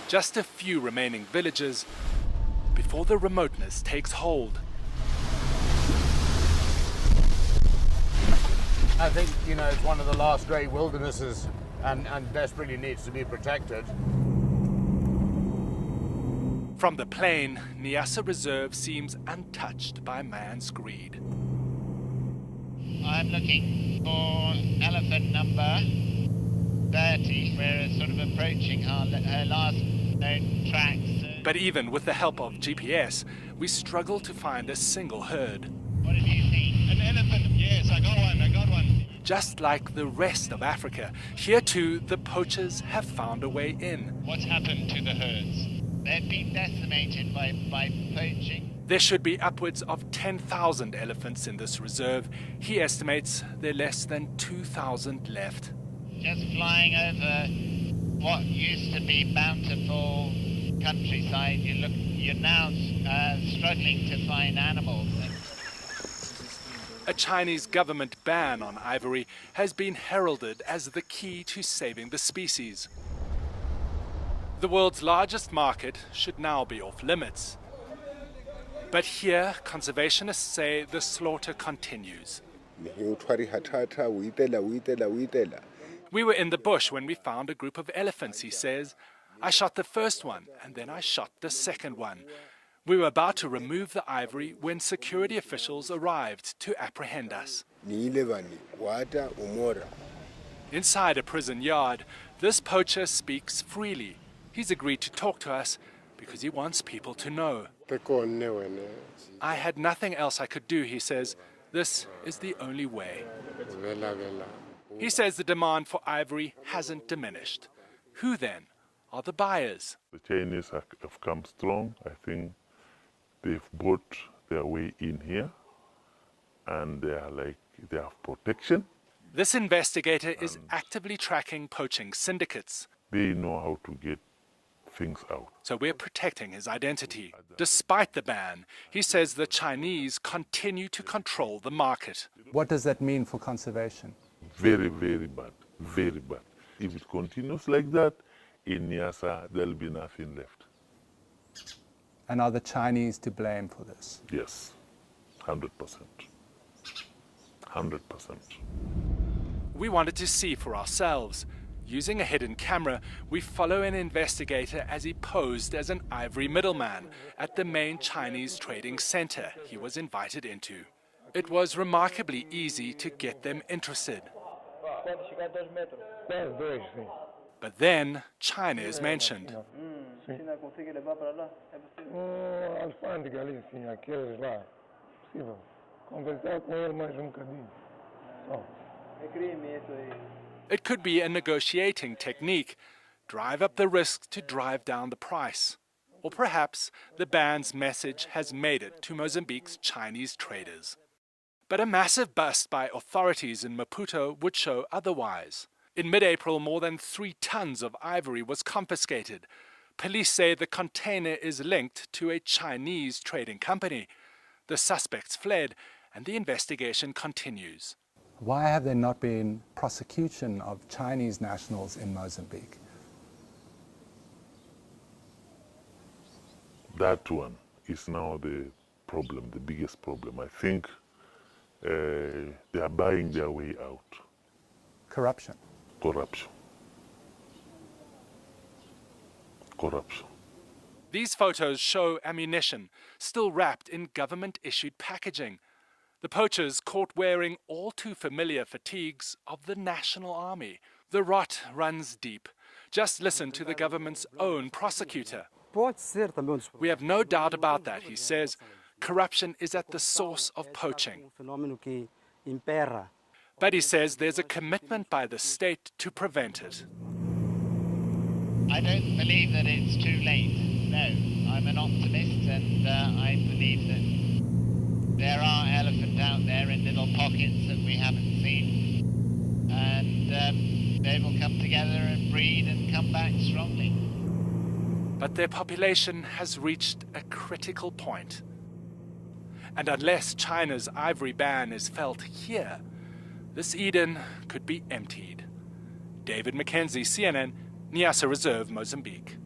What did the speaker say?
Just a few remaining villages before the remoteness takes hold. I think, it's one of the last great wildernesses and desperately needs to be protected. From the plain, Niassa Reserve seems untouched by man's greed. I'm looking for elephant number 30. We're sort of approaching her last known tracks. But even with the help of GPS, we struggle to find a single herd. What have you seen? An elephant. Yes, I got one. Just like the rest of Africa, here too the poachers have found a way in. What's happened to the herds? They've been decimated by poaching. There should be upwards of 10,000 elephants in this reserve. He estimates there are less than 2,000 left. Just flying over what used to be bountiful countryside, you're now struggling to find animals. A Chinese government ban on ivory has been heralded as the key to saving the species. The world's largest market should now be off limits. But here, conservationists say the slaughter continues. We were in the bush when we found a group of elephants, he says. I shot the first one, and then I shot the second one. We were about to remove the ivory when security officials arrived to apprehend us. Inside a prison yard, this poacher speaks freely. He's agreed to talk to us because he wants people to know. I had nothing else I could do, he says. This is the only way. He says the demand for ivory hasn't diminished. Who then are the buyers? The Chinese have come strong. I think they've bought their way in here, and they have protection. This investigator is actively tracking poaching syndicates. They know how to get things out. So we're protecting his identity. Despite the ban, he says the Chinese continue to control the market. What does that mean for conservation? Very, very bad. Very bad. If it continues like that, in Niassa, there'll be nothing left. And are the Chinese to blame for this? Yes, 100%. 100%. We wanted to see for ourselves. Using a hidden camera, we follow an investigator as he posed as an ivory middleman at the main Chinese trading center he was invited into. It was remarkably easy to get them interested. But then China is mentioned. It could be a negotiating technique. Drive up the risk to drive down the price. Or perhaps the ban's message has made it to Mozambique's Chinese traders. But a massive bust by authorities in Maputo would show otherwise. In mid-April, more than 3 tons of ivory was confiscated. Police say the container is linked to a Chinese trading company. The suspects fled, and the investigation continues. Why have there not been prosecution of Chinese nationals in Mozambique? That one is now the problem, the biggest problem. I think they are buying their way out. Corruption. Corruption. Corruption. These photos show ammunition still wrapped in government-issued packaging. The poachers caught wearing all too familiar fatigues of the National Army. The rot runs deep. Just listen to the government's own prosecutor. We have no doubt about that, he says. Corruption is at the source of poaching. But he says there's a commitment by the state to prevent it. I don't believe that it's too late. No, I'm an optimist, and I believe that there are elephants out there in little pockets that we haven't seen, and they will come together and breed and come back strongly. But their population has reached a critical point. And unless China's ivory ban is felt here, this Eden could be emptied. David Mackenzie, CNN, Niassa Reserve, Mozambique.